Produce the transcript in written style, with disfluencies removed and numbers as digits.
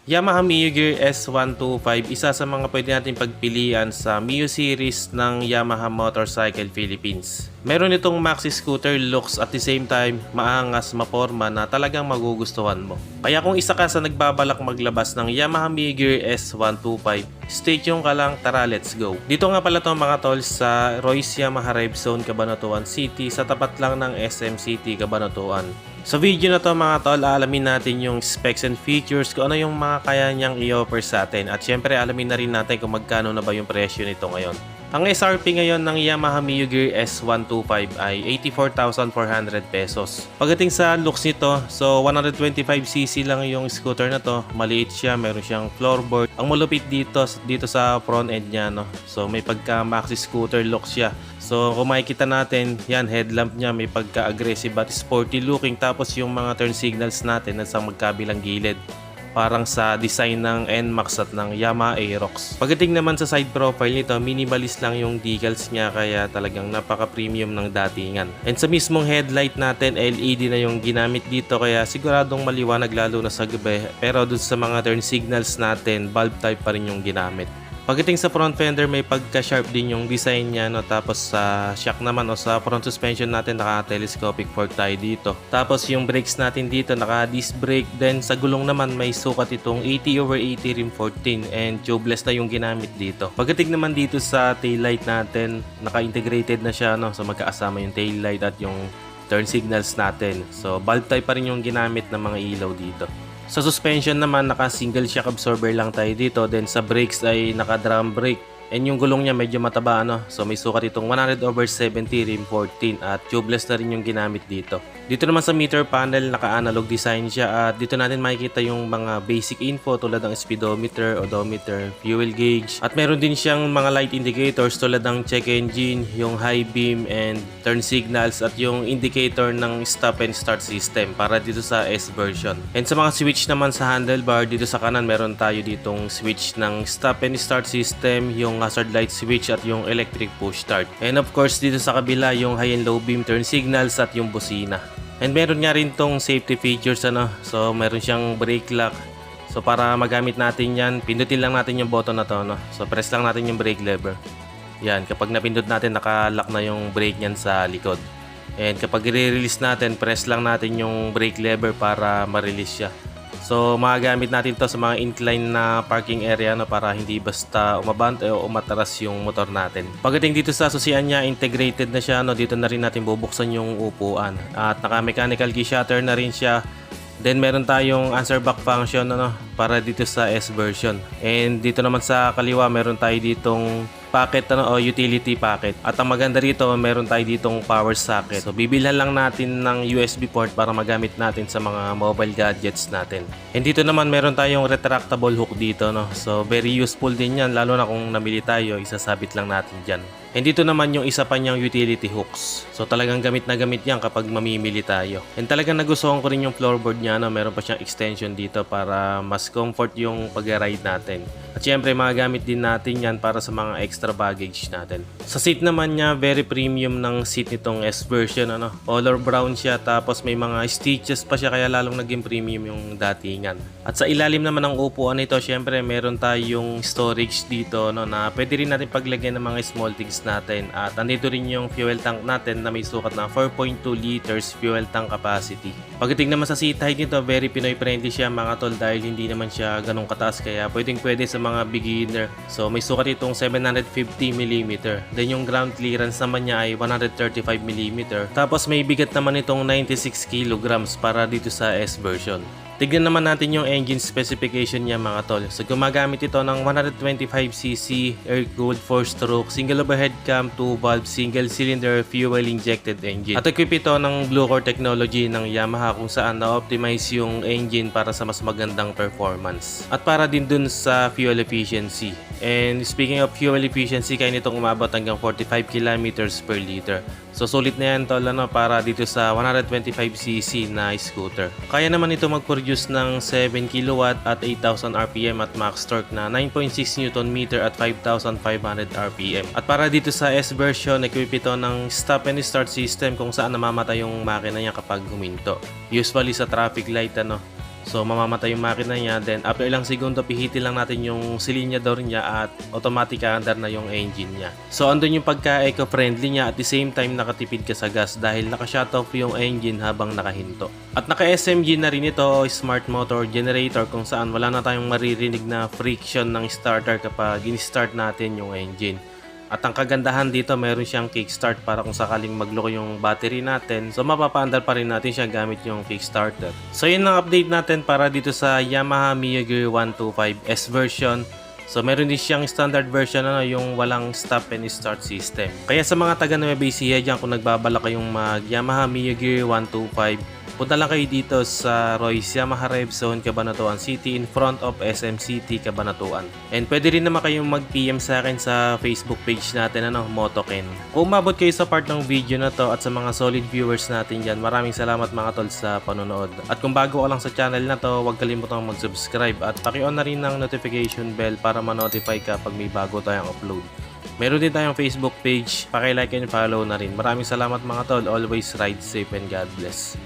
Yamaha Mio Gear S125, isa sa mga pwede natin pagpilian sa Mio series ng Yamaha Motorcycle Philippines. Meron itong maxi scooter looks at the same time maangas, maporma na talagang magugustuhan mo. Kaya kung isa ka sa nagbabalak maglabas ng Yamaha Mio Gear S125, stay tuned ka lang, tara let's go. Dito nga pala to mga tol sa Royce Yamaha Rev Zone, Cabanatuan City, sa tapat lang ng SM City, Cabanatuan. Sa video na to mga tol, alamin natin yung specs and features, kung ano yung mga kaya niyang i-offer sa atin. At syempre alamin na rin natin kung magkano na ba yung presyo nito ngayon. Ang SRP ngayon ng Yamaha Mio Gear S125 ay 84,400 pesos. Pagdating sa looks nito, so 125cc lang yung scooter na to. Maliit siya, meron siyang floorboard. Ang malupit dito sa front end niya, no? So may pagka maxi scooter look siya. So kung makikita natin, yan, headlamp niya may pagka-aggressive at sporty looking. Tapos yung mga turn signals natin nasa magkabilang gilid, parang sa design ng NMAX at ng Yamaha Aerox. Pagdating naman sa side profile nito, minimalist lang yung decals niya, kaya talagang napaka-premium ng datingan. And sa mismong headlight natin, LED na yung ginamit dito, kaya siguradong maliwanag lalo na sa gabi. Pero dun sa mga turn signals natin, bulb type pa rin yung ginamit. Pagdating sa front fender, may pagka-sharp din yung design niya, no? Tapos sa shock naman o sa front suspension natin, naka-telescopic fork tayo dito. Tapos yung brakes natin dito, naka-disc brake. Then sa gulong naman, may sukat itong 80/80 rim 14 and tubeless na yung ginamit dito. Pagdating naman dito sa taillight natin, naka-integrated na siya, no? So magkakasama yung taillight at yung turn signals natin. So bulb type pa rin yung ginamit ng mga ilaw dito. Sa suspension naman, naka single shock absorber lang tayo dito. Then sa brakes ay naka drum brake. And yung gulong niya medyo mataba, ano? So may sukat itong 100/70 rim 14 at tubeless na rin yung ginamit dito. Dito naman sa meter panel, naka-analog design siya at dito natin makikita yung mga basic info tulad ng speedometer, odometer, fuel gauge. At meron din siyang mga light indicators tulad ng check engine, yung high beam and turn signals at yung indicator ng stop and start system para dito sa S version. And sa mga switch naman sa handlebar, dito sa kanan meron tayo ditong switch ng stop and start system, yung hazard light switch at yung electric push start. And of course dito sa kabila yung high and low beam turn signals at yung busina. And meron nga rin tong safety features, ano? So meron siyang brake lock. So para magamit natin yan, pindutin lang natin yung button na to, no? So press lang natin yung brake lever. Yan, kapag napindot natin, naka-lock na yung brake niyan sa likod. And kapag i-release natin, press lang natin yung brake lever para ma-release siya. So magagamit natin to sa mga incline na parking area, no, para hindi basta umabante o umataras yung motor natin. Pagdating dito sa susian niya, integrated na siya, no. Dito na rin natin bubuksan yung upuan. At naka-mechanical key shutter na rin siya. Then meron tayong answer back function, ano, para dito sa S version. And dito naman sa kaliwa meron tayo ditong packet, ano, o utility packet. At ang maganda rito, meron tayo ditong power socket. So bibilhan lang natin ng USB port para magamit natin sa mga mobile gadgets natin. And dito naman meron tayong retractable hook dito, no. So very useful din yan, lalo na kung namili tayo, isasabit lang natin dyan. And dito naman yung isa pa niyang utility hooks. So talagang gamit na gamit yan kapag mamimili tayo. And talagang nagustuhan ko rin yung floorboard niya, no? Meron pa siyang extension dito para mas comfort yung pag-ride natin. At syempre magagamit din natin yan para sa mga extra baggage natin. Sa seat naman niya, very premium ng seat nitong S version, ano? Color brown siya, tapos may mga stitches pa siya, kaya lalong naging premium yung datingan. At sa ilalim naman ng upuan nito, syempre meron tayong storage dito, no, na pwede rin natin paglagyan ng mga small things natin. At andito rin yung fuel tank natin na may sukat na 4.2 liters fuel tank capacity. Pagdating naman sa seat height nito, very Pinoy friendly siya mga tol, dahil hindi naman siya ganong kataas, kaya pwede sa mga beginner. So may sukat itong 750mm. Then yung ground clearance naman niya ay 135mm. Tapos may bigat naman itong 96 kilograms para dito sa S version. Tignan naman natin yung engine specification niya mga tol. So gumagamit ito ng 125cc air-cooled 4-stroke single overhead cam 2-valve single cylinder fuel injected engine. At equip ito ng Blue Core technology ng Yamaha, kung saan na-optimize yung engine para sa mas magandang performance. At para din dun sa fuel efficiency. And speaking of fuel efficiency, kaya nitong umabot hanggang 45 kilometers per liter. So sulit na yan tol, ano, para dito sa 125cc na scooter. Kaya naman ito mag-produce ng 7 kW at 8,000 RPM at max torque na 9.6 Nm at 5,500 RPM. At para dito sa S version, equip ito ng stop and start system, kung saan namamatay yung makina niya kapag huminto. Usually sa traffic light, ano. So mamamatay yung makina niya, then after ilang segundo pihitin lang natin yung silinyador niya at automatic under na yung engine niya. So andun yung pagka eco-friendly niya, at the same time nakatipid ka sa gas dahil naka-shut off yung engine habang nakahinto. At naka-SMG na rin ito, smart motor generator, kung saan wala na tayong maririnig na friction ng starter kapag in-start natin yung engine. At ang kagandahan dito, meron siyang kickstart para kung sakaling magloko yung battery natin, so mapapaandar pa rin natin siya gamit yung kickstarter. So yun ang update natin para dito sa Yamaha Mio Gear 125S version. So meron din siyang standard version yung walang stop and start system. Kaya sa mga taga Nueva Ecija dyan, kung nagbabala kayong mag Yamaha Mio Gear 125, punta lang kayo dito sa Royce Yamaha Rev Zone, Cabanatuan City, in front of SM City, Cabanatuan. And pwede rin naman kayong mag-PM sa akin sa Facebook page natin, Motoken. Kung umabot kayo sa part ng video na to at sa mga solid viewers natin dyan, maraming salamat mga tol sa panonood. At kung bago ka lang sa channel na to, huwag kalimutang mag-subscribe at paki-on na rin ng notification bell para ma-notify ka pag may bago tayong upload. Meron din tayong Facebook page, paki-like and follow na rin. Maraming salamat mga tol, always ride safe and God bless.